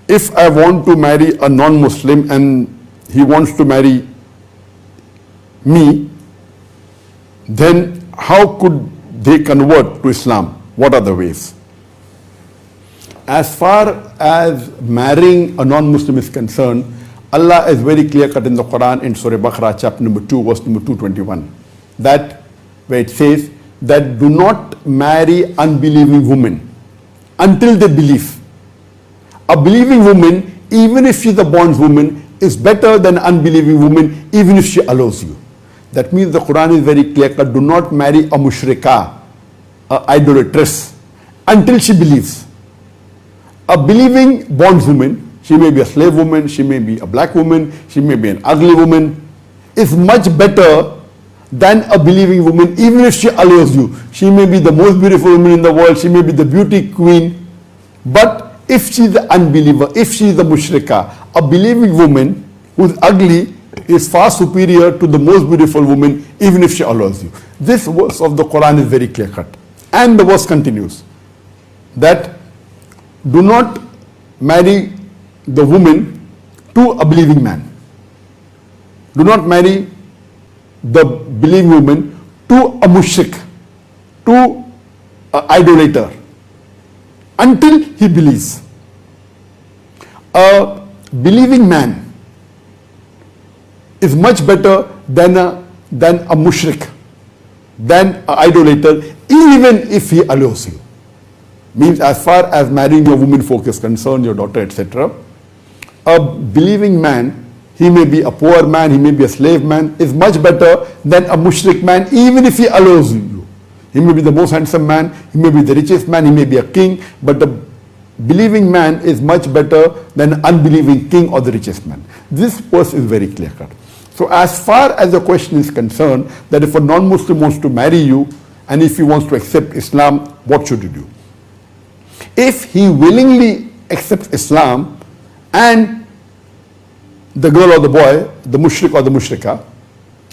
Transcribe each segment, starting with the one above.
If I want to marry a non-Muslim and he wants to marry me, then how could they convert to Islam? What are the ways? As far as marrying a non-Muslim is concerned, Allah is very clear-cut in the Quran in Surah Baqarah, chapter number 2, verse number 221, that where it says that do not marry unbelieving women until they believe. A believing woman, even if she's a bondswoman, is better than an unbelieving woman, even if she allows you. That means the Quran is very clear-cut. Do not marry a mushrika, a idolatress, until she believes. A believing bondswoman, she may be a slave woman, she may be a black woman, she may be an ugly woman, is much better than a believing woman, even if she allows you. She may be the most beautiful woman in the world, she may be the beauty queen, but if she is the unbeliever, if she is the mushrika, a believing woman who is ugly is far superior to the most beautiful woman, even if she allows you. This verse of the Quran is very clear-cut. And the verse continues that do not marry the woman to a believing man. Do not marry the believing woman to a mushrik, to an idolater, until he believes. A believing man is much better than a mushrik, than an idolater, even if he allows you. Means as far as marrying your woman folk is concerned, your daughter, etc., a believing man, he may be a poor man, he may be a slave man, is much better than a mushrik man, even if he allows you. He may be the most handsome man, he may be the richest man, he may be a king, but the believing man is much better than an unbelieving king or the richest man. This verse is very clear-cut. So as far as the question is concerned, that if a non-Muslim wants to marry you, and if he wants to accept Islam, what should you do? If he willingly accepts Islam, and the girl or the boy, the mushrik or the mushrika,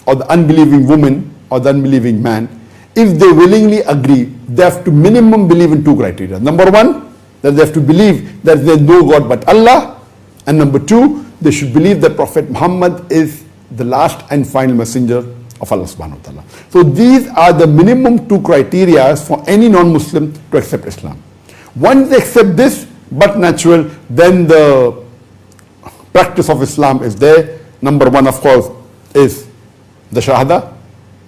or the unbelieving woman or the unbelieving man, if they willingly agree, they have to minimum believe in two criteria. Number one, that they have to believe that there is no God but Allah, and number two, they should believe that Prophet Muhammad is the last and final messenger of Allah subhanahu wa ta'ala. So these are the minimum two criteria for any non-Muslim to accept Islam. Once they accept this, but natural, then the practice of Islam is there. Number one, of course, is the Shahada,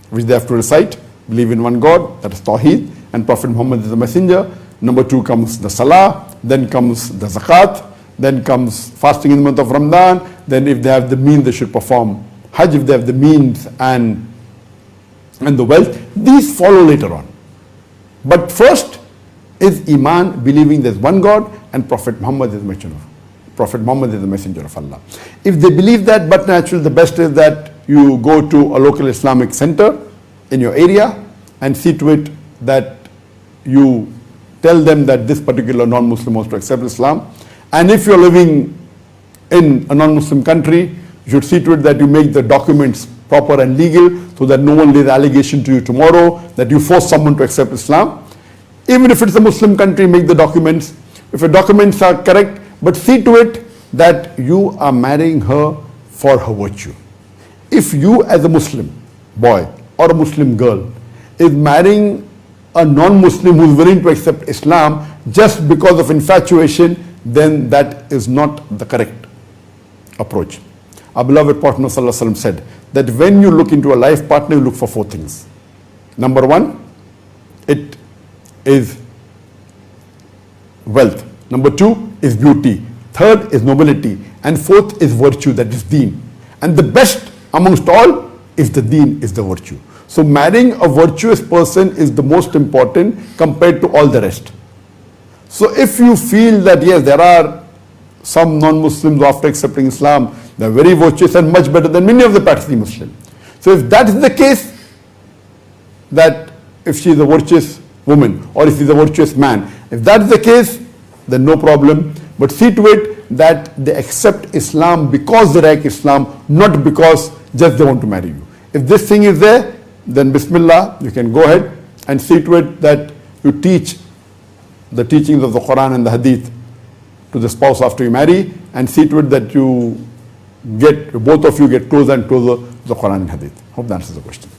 which they have to recite, believe in one God, that is Tawheed, and Prophet Muhammad is the messenger. Number two comes the Salah, then comes the Zakat, then comes fasting in the month of Ramadan, then if they have the means, they should perform Hajj, if they have the means and the wealth. These follow later on. But first is Iman, believing there's one God and Prophet Muhammad is the messenger of Allah. If they believe that, but naturally the best is that you go to a local Islamic center in your area and see to it that you tell them that this particular non-Muslim wants to accept Islam. And if you're living in a non-Muslim country, you should see to it that you make the documents proper and legal so that no one lays allegation to you tomorrow that you force someone to accept Islam. Even if it's a Muslim country, make the documents. If your documents are correct, but see to it that you are marrying her for her virtue. If you as a Muslim boy or a Muslim girl is marrying a non-Muslim who is willing to accept Islam just because of infatuation, then that is not the correct approach. Our beloved Prophet ﷺ said that when you look into a life partner, you look for four things. Number one, it is wealth. Number two is beauty. Third is nobility. And fourth is virtue, that is deen. And the best amongst all is the deen, is the virtue. So marrying a virtuous person is the most important compared to all the rest. So if you feel that yes, there are some non-Muslims after accepting Islam, they are very virtuous and much better than many of the practicing Muslims. So if that is the case, that if she is a virtuous woman or if he is a virtuous man, if that is the case, then no problem. But see to it that they accept Islam because they like Islam, not because just they want to marry you. If this thing is there, then Bismillah, you can go ahead and see to it that you teach the teachings of the Quran and the Hadith to the spouse after you marry, and see to it that you both of you get closer and closer to the Quran and Hadith. Hope that answers the question.